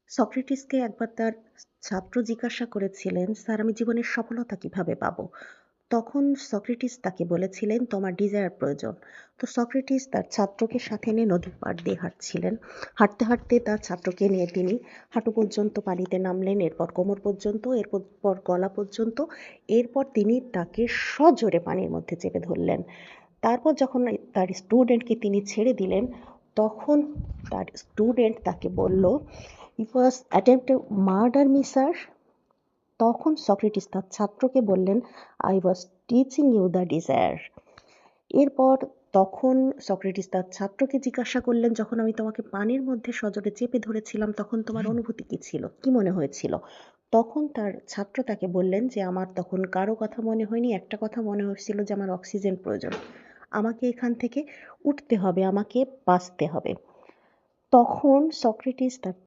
সক্রেটিসকে একবার তার ছাত্র জিজ্ঞাসা করেছিলেন, "স্যার, আমি জীবনের সফলতা কিভাবে পাবো?" তখন সক্রেটিস তাকে বলেছিলেন, "তোমার ডিজায়ার প্রয়োজন।" তো সক্রেটিস তার ছাত্রকে সাথে নিয়ে নদীর পাড় দিয়ে হাঁটছিলেন। হাঁটতে, হাঁটতে তার ছাত্রকে নিয়ে তিনি হাঁটু পর্যন্ত পানিতে নামলেন, এরপর কোমর পর্যন্ত, এরপর গলা পর্যন্ত। এরপর তিনি তাকে সজোরে পানির মধ্যে চেপে ধরলেন। তারপর যখন তার স্টুডেন্টকে তিনি ছেড়ে দিলেন, তখন তার স্টুডেন্ট তাকে বলল, "you was attempt to murder me sir?" তখন সক্রেটিস তার ছাত্রকে বললেন, "I was teaching you the desire." এরপর তখন সক্রেটিস তার ছাত্রকে জিজ্ঞাসা করলেন, "যখন আমি তোমাকে পানির মধ্যে সজোরে চেপে ধরেছিলাম তখন তোমার অনুভূতি কী ছিল? কী মনে হয়েছিল?" তখন তার ছাত্র তাকে বললেন যে, "আমার তখন কারো কথা মনে হয়নি, একটা কথা মনে হচ্ছিল যে আমার অক্সিজেন প্রয়োজন। আমাকে এখান থেকে উঠতে হবে, আমাকে বাঁচতে হবে।" তখন সক্রেটিস তার